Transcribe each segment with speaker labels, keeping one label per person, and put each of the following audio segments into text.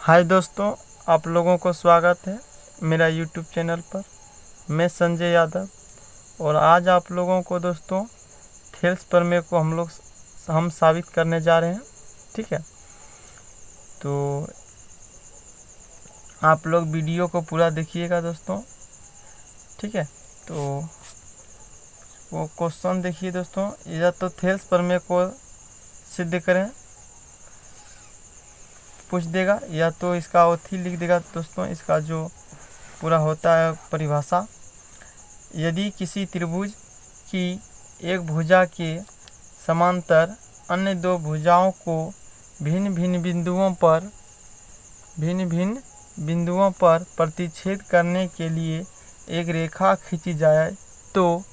Speaker 1: हाय दोस्तों, आप लोगों को स्वागत है मेरा यूट्यूब चैनल पर। मैं संजय यादव और आज आप लोगों को दोस्तों थेल्स प्रमेय को हम साबित करने जा रहे हैं। ठीक है, तो आप लोग वीडियो को पूरा देखिएगा दोस्तों। ठीक है, तो वो क्वेश्चन देखिए दोस्तों। या तो थेल्स प्रमेय को सिद्ध करें पूछ देगा, या तो इसका अवधि लिख देगा दोस्तों। इसका जो पूरा होता है परिभाषा, यदि किसी त्रिभुज की एक भुजा के समांतर अन्य दो भुजाओं को भिन्न भिन्न बिंदुओं पर प्रतिच्छेद करने के लिए एक रेखा खींची जाए तो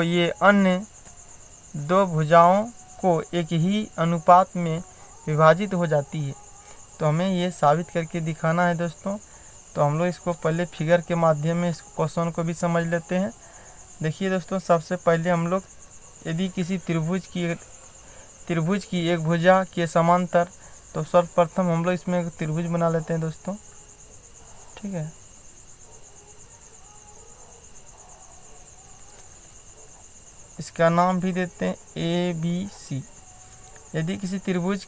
Speaker 1: ये अन्य दो भुजाओं को एक ही अनुपात में विभाजित हो जाती है। तो हमें ये साबित करके दिखाना है दोस्तों। तो हम लोग इसको पहले फिगर के माध्यम में इस क्वेश्चन को भी समझ लेते हैं। देखिए दोस्तों, सबसे पहले हम लोग यदि किसी त्रिभुज की एक भुजा के समांतर, तो सर्वप्रथम हम लोग इसमें एक त्रिभुज बना लेते हैं दोस्तों। ठीक है, इसका नाम भी देते हैं ABC। यदि किसी त्रिभुज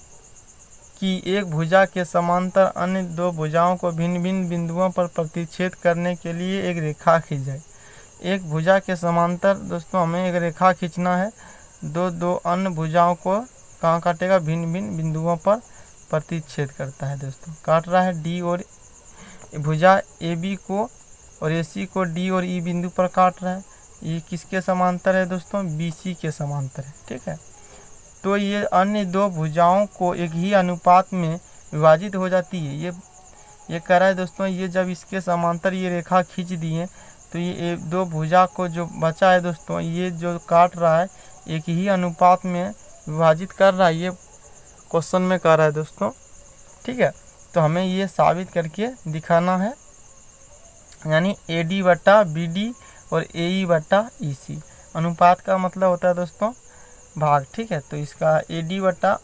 Speaker 1: की एक भुजा के समांतर अन्य दो भुजाओं को भिन्न भिन्न बिंदुओं पर प्रतिच्छेद करने के लिए एक रेखा खींच जाए। एक भुजा के समांतर दोस्तों हमें एक रेखा खींचना है। दो अन्य भुजाओं को कहाँ काटेगा? भिन्न भिन्न बिंदुओं पर प्रतिच्छेद करता है दोस्तों। काट रहा है D और भुजा AB को और AC को D और E बिंदु पर काट रहा है। ये किसके समांतर है दोस्तों? BC के समांतर है। ठीक है, तो ये अन्य दो भुजाओं को एक ही अनुपात में विभाजित हो जाती है। ये कह रहा है दोस्तों, ये जब इसके समांतर ये रेखा खींच दिए तो ये दो भुजा को जो बचा है दोस्तों, ये जो काट रहा है एक ही अनुपात में विभाजित कर रहा है। ये क्वेश्चन में कह रहा है दोस्तों। ठीक है, तो हमें ये साबित करके दिखाना है, यानी AD बटा BD और AE बटा EC। अनुपात का मतलब होता है दोस्तों भाग। ठीक है, तो इसका AD बटा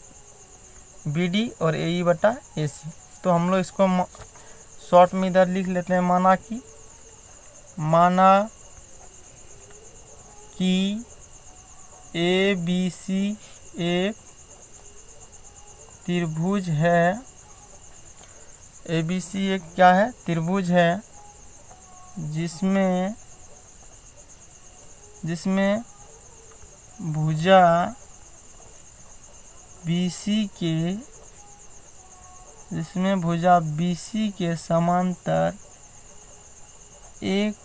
Speaker 1: BD और AE बटा AC। तो हम लोग इसको शॉर्ट में इधर लिख लेते हैं। माना कि ABC एक त्रिभुज है। ABC एक क्या है? त्रिभुज है जिसमें भुजा BC के समांतर एक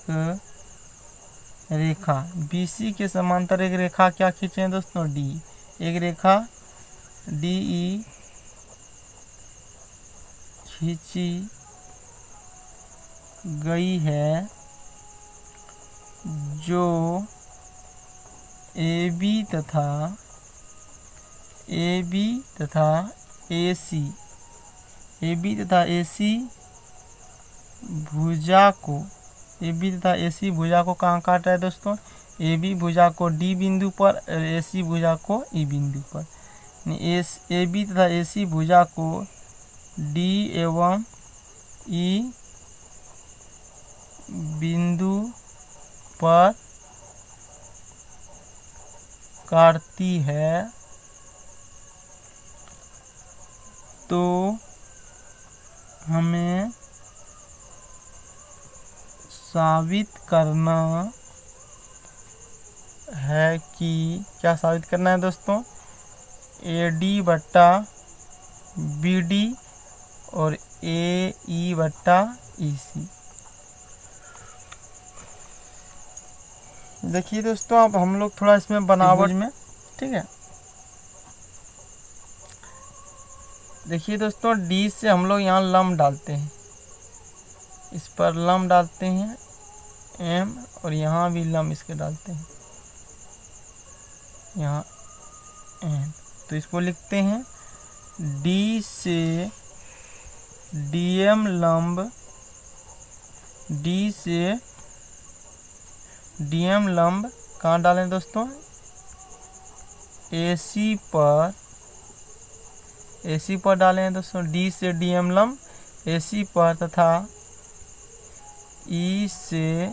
Speaker 1: रेखा BC के समांतर एक रेखा क्या खींचे दोस्तों? D। एक रेखा DE खींची गई है जो AB तथा AC भुजा को कहाँ काट रहा है दोस्तों? AB भुजा को D बिंदु पर और AC भुजा को E बिंदु पर। AB तथा AC भुजा को D एवं E बिंदु पर काटती है, तो हमें साबित करना है कि क्या साबित करना है दोस्तों? AD बटा BD और AE बटा EC। देखिए दोस्तों, अब हम लोग थोड़ा इसमें बनावट में, ठीक है, देखिए दोस्तों, D से हम लोग यहाँ लंब डालते हैं। इस पर लंब डालते हैं M, और यहाँ भी लंब इसके डालते हैं, यहाँ N। तो इसको लिखते हैं D से DM लंब कहाँ डालें दोस्तों? AC पर AC पर डाले हैं दोस्तों, D से DM लंब AC पर तथा E से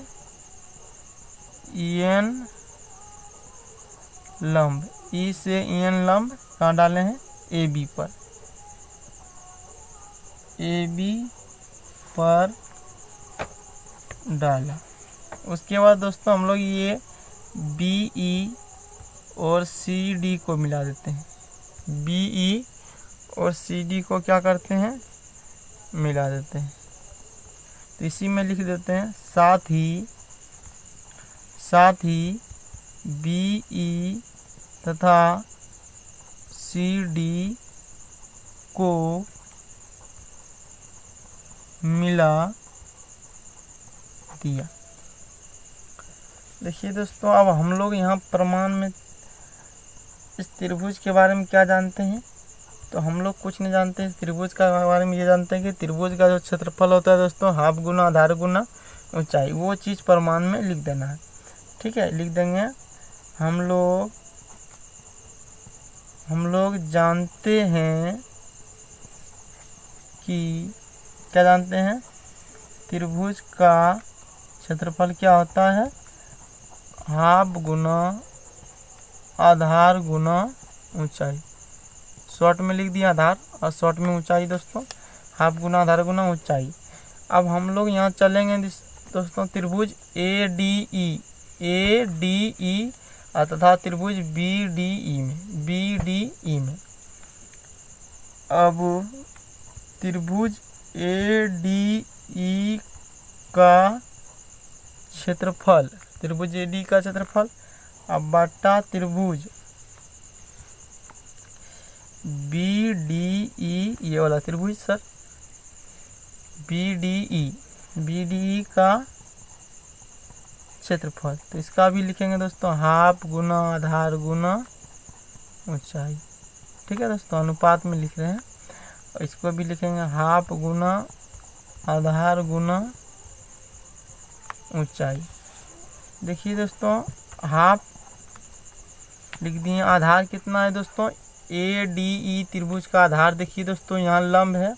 Speaker 1: EN लंब, E से EN लंब कहाँ डाले हैं? AB पर, AB पर डाला। उसके बाद दोस्तों हम लोग ये BE और CD को मिला देते हैं। BE और CD को क्या करते हैं? मिला देते हैं। तो इसी में लिख देते हैं साथ ही BE तथा CD को मिला दिया। देखिए दोस्तों, अब हम लोग यहाँ प्रमाण में इस त्रिभुज के बारे में क्या जानते हैं? तो हम लोग कुछ नहीं जानते इस त्रिभुज का बारे में। ये जानते हैं कि त्रिभुज का जो क्षेत्रफल होता है दोस्तों, हाफ गुना आधार गुना ऊंचाई, वो चीज़ प्रमाण में लिख देना है। ठीक है, लिख देंगे। हम लोग जानते हैं कि क्या जानते हैं? त्रिभुज का क्षेत्रफल क्या होता है? हाफ गुना आधार गुना ऊंचाई। शॉर्ट में लिख दिया आधार और शॉर्ट में ऊंचाई दोस्तों, हाफ गुना आधार गुना ऊंचाई। अब हम लोग यहाँ चलेंगे दोस्तों त्रिभुज ADE तथा त्रिभुज BDE में। अब त्रिभुज ADE का क्षेत्रफल, त्रिभुज AD का क्षेत्रफल अब बटा त्रिभुज BDE, ये वाला त्रिभुज सर BDE का क्षेत्रफल। तो इसका भी लिखेंगे दोस्तों हाफ गुना आधार गुना ऊंचाई। ठीक है दोस्तों, अनुपात में लिख रहे हैं। और इसको भी लिखेंगे हाफ गुना आधार गुना ऊंचाई। देखिए दोस्तों, हाफ लिख दिए। आधार कितना है दोस्तों? ADE त्रिभुज का आधार देखिए दोस्तों, यहाँ लंब है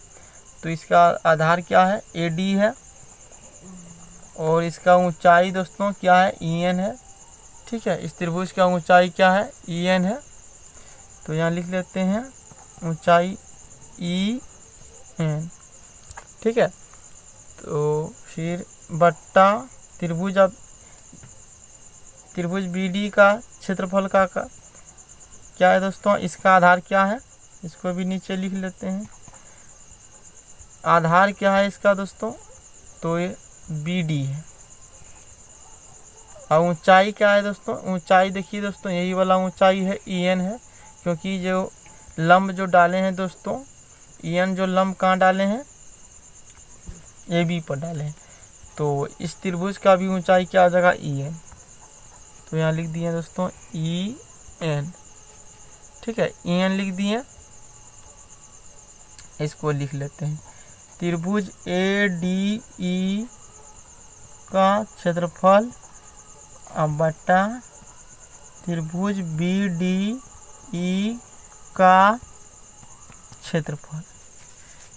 Speaker 1: तो इसका आधार क्या है? AD है। और इसका ऊंचाई दोस्तों क्या है? EN है। ठीक है, इस त्रिभुज का ऊंचाई क्या है? EN है। तो यहाँ लिख लेते हैं ऊंचाई EN। ठीक है, तो फिर बट्टा त्रिभुज, अब त्रिभुज BD का क्षेत्रफल का क्या है दोस्तों? इसका आधार क्या है? इसको भी नीचे लिख लेते हैं। आधार क्या है इसका दोस्तों? तो ये BD है। और ऊंचाई क्या है दोस्तों? ऊंचाई देखिए दोस्तों, यही वाला ऊंचाई है EN है, क्योंकि जो लंब जो डाले हैं दोस्तों, EN जो लंब कहाँ डाले हैं? AB पर डाले हैं। तो इस त्रिभुज का भी ऊंचाई क्या हो जाएगा? EN। तो यहाँ लिख दिए दोस्तों EN। ठीक है, EN लिख दिए। इसको लिख लेते हैं त्रिभुज ADE का क्षेत्रफल अब बटा त्रिभुज BDE का क्षेत्रफल।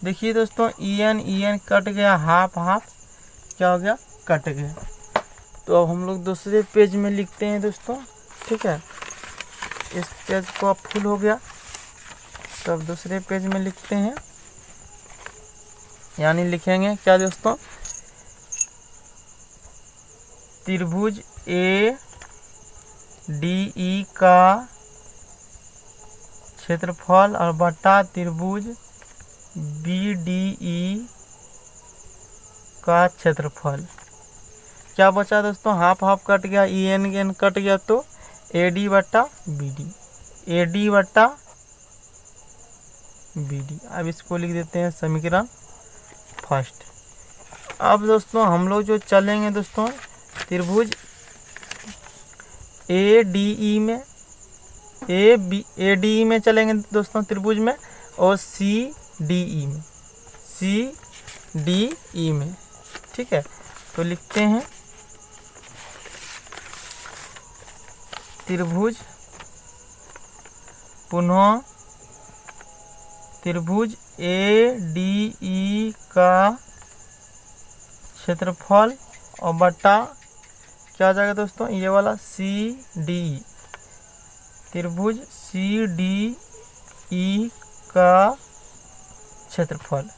Speaker 1: देखिए दोस्तों, EN कट गया, हाफ हाफ क्या हो गया? कट गया। तो अब हम लोग दूसरे पेज में लिखते हैं दोस्तों। ठीक है, इस पेज को अब फुल हो गया, तो अब दूसरे पेज में लिखते हैं। यानी लिखेंगे क्या दोस्तों? त्रिभुज ADE का क्षेत्रफल और बटा त्रिभुज BDE का क्षेत्रफल। क्या बचा दोस्तों? हाफ हाफ कट गया, EN कट गया, तो AD बटा BD, AD बटा BD। अब इसको लिख देते हैं समीकरण फर्स्ट। अब दोस्तों हम लोग जो चलेंगे दोस्तों त्रिभुज ADE में, ADE में चलेंगे दोस्तों त्रिभुज में, और CDE में। ठीक है, तो लिखते हैं त्रिभुज पुनः त्रिभुज ADE का क्षेत्रफल और बटा क्या आ जाएगा दोस्तों, ये वाला CDE, त्रिभुज CDE का क्षेत्रफल।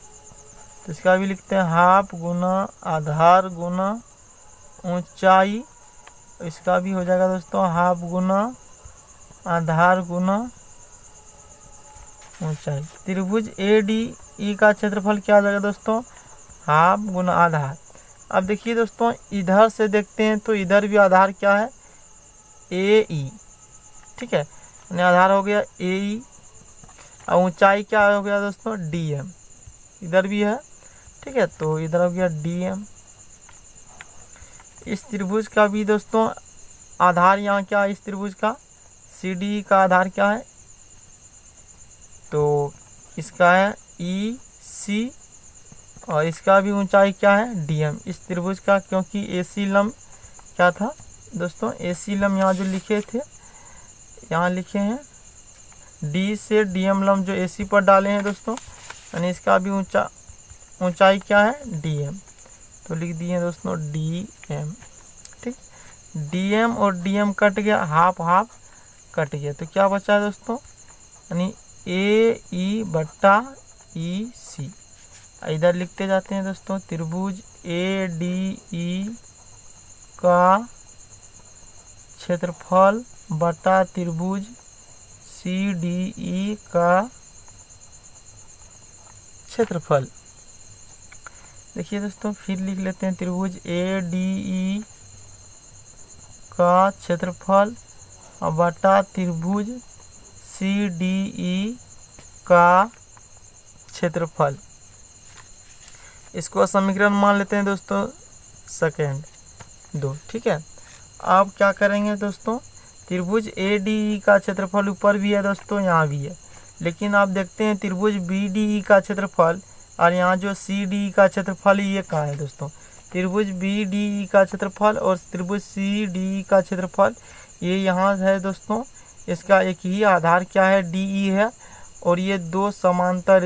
Speaker 1: तो इसका भी लिखते हैं हाफ गुना आधार गुना ऊंचाई। इसका भी हो जाएगा दोस्तों हाफ गुना आधार गुना ऊंचाई। त्रिभुज ADE का क्षेत्रफल क्या आ जाएगा दोस्तों, हाफ गुना आधार। अब देखिए दोस्तों, इधर से देखते हैं तो इधर भी आधार क्या है, AE, ठीक है, यानी आधार हो गया AE, और ऊंचाई क्या हो गया दोस्तों, DM, इधर भी है, ठीक है, तो इधर हो गया DM। इस त्रिभुज का भी दोस्तों आधार यहाँ क्या है, इस त्रिभुज का CDE का आधार क्या है, तो इसका है EC, और इसका भी ऊंचाई क्या है, DM इस त्रिभुज का, क्योंकि AC लंब क्या था दोस्तों, AC लंब यहाँ जो लिखे थे, यहाँ लिखे हैं D से DM लंब जो AC पर डाले हैं दोस्तों, यानी इसका भी ऊंचाई क्या है, DM, तो लिख दिए दोस्तों DM, ठीक। DM और DM कट गया, हाफ हाफ कट गया, तो क्या बचा है दोस्तों, यानी AE बटा EC। इधर लिखते जाते हैं दोस्तों, त्रिभुज ADE का क्षेत्रफल बटा त्रिभुज CDE का क्षेत्रफल। देखिए दोस्तों, फिर लिख लेते हैं, त्रिभुज ADE का क्षेत्रफल और बटा त्रिभुज CDE का क्षेत्रफल। इसको समीकरण मान लेते हैं दोस्तों सेकेंड 2, ठीक है। अब क्या करेंगे दोस्तों, त्रिभुज ADE का क्षेत्रफल ऊपर भी है दोस्तों, यहाँ भी है, लेकिन आप देखते हैं त्रिभुज BDE का क्षेत्रफल और यहाँ जो CDE का क्षेत्रफल ये कहाँ है दोस्तों, त्रिभुज BDE का क्षेत्रफल और त्रिभुज CDE का क्षेत्रफल ये यहाँ है दोस्तों। इसका एक ही आधार क्या है, DE है, और ये दो समांतर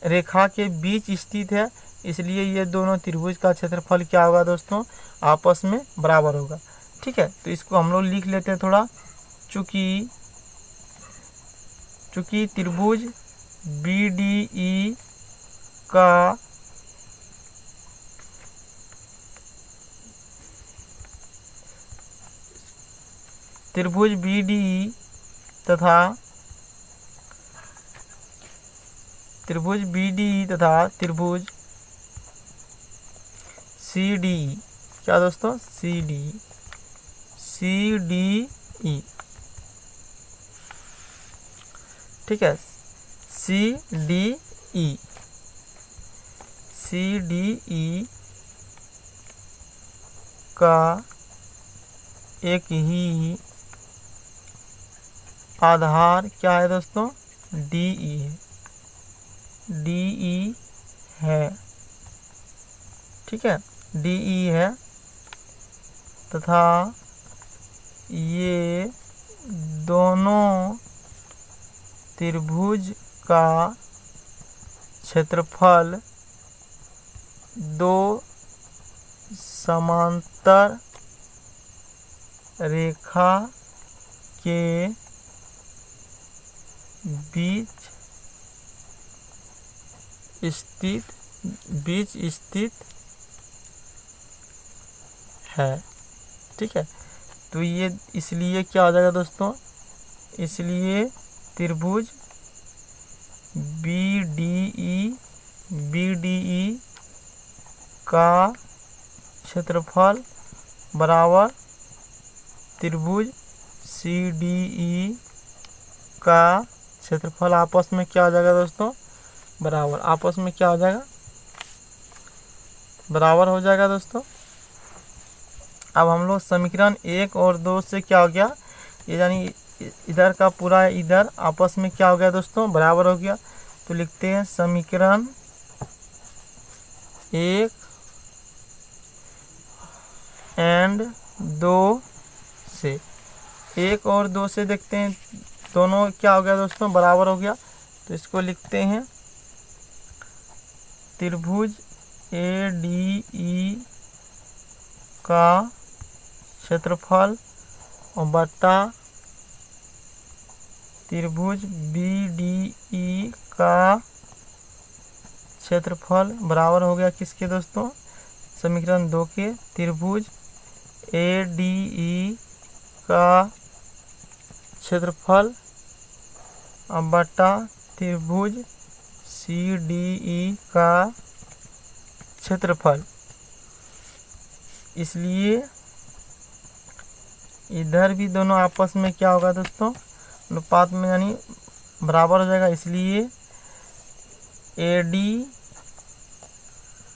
Speaker 1: रेखा के बीच स्थित है, इसलिए ये दोनों त्रिभुज का क्षेत्रफल क्या होगा दोस्तों, आपस में बराबर होगा, ठीक है। तो इसको हम लोग लिख लेते हैं थोड़ा, चूंकि त्रिभुज BDE का त्रिभुज BDE तथा त्रिभुज त्रिभुज CDE क्या दोस्तों, CDE ठीक है, CDE का एक ही आधार क्या है दोस्तों, DE है, ठीक है, DE है, तथा ये दोनों त्रिभुज का क्षेत्रफल दो समांतर रेखा के बीच स्थित है, ठीक है। तो ये इसलिए क्या हो जाएगा दोस्तों, इसलिए त्रिभुज BDE का क्षेत्रफल बराबर त्रिभुज CDE का क्षेत्रफल आपस में क्या हो जाएगा दोस्तों, बराबर, आपस में क्या हो जाएगा, बराबर हो जाएगा दोस्तों। अब हम लोग समीकरण 1 और 2 से क्या हो गया, ये यानी इधर का पूरा इधर आपस में क्या हो गया दोस्तों, बराबर हो गया। तो लिखते हैं समीकरण 1 एंड 2 से, 1 और 2 से देखते हैं दोनों क्या हो गया दोस्तों, बराबर हो गया। तो इसको लिखते हैं त्रिभुज ADE का क्षेत्रफल और बटा त्रिभुज BDE का क्षेत्रफल बराबर हो गया किसके दोस्तों, समीकरण 2 के। त्रिभुज ADE का क्षेत्रफल और बटा त्रिभुज CDE का क्षेत्रफल। इसलिए इधर भी दोनों आपस में क्या होगा दोस्तों, अनुपात में यानी बराबर हो जाएगा। इसलिए AD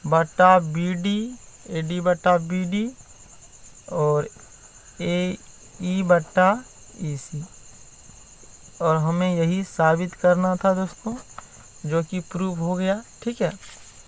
Speaker 1: बटा BD और AE बटा EC, और हमें यही साबित करना था दोस्तों, जो कि प्रूव हो गया। ठीक है।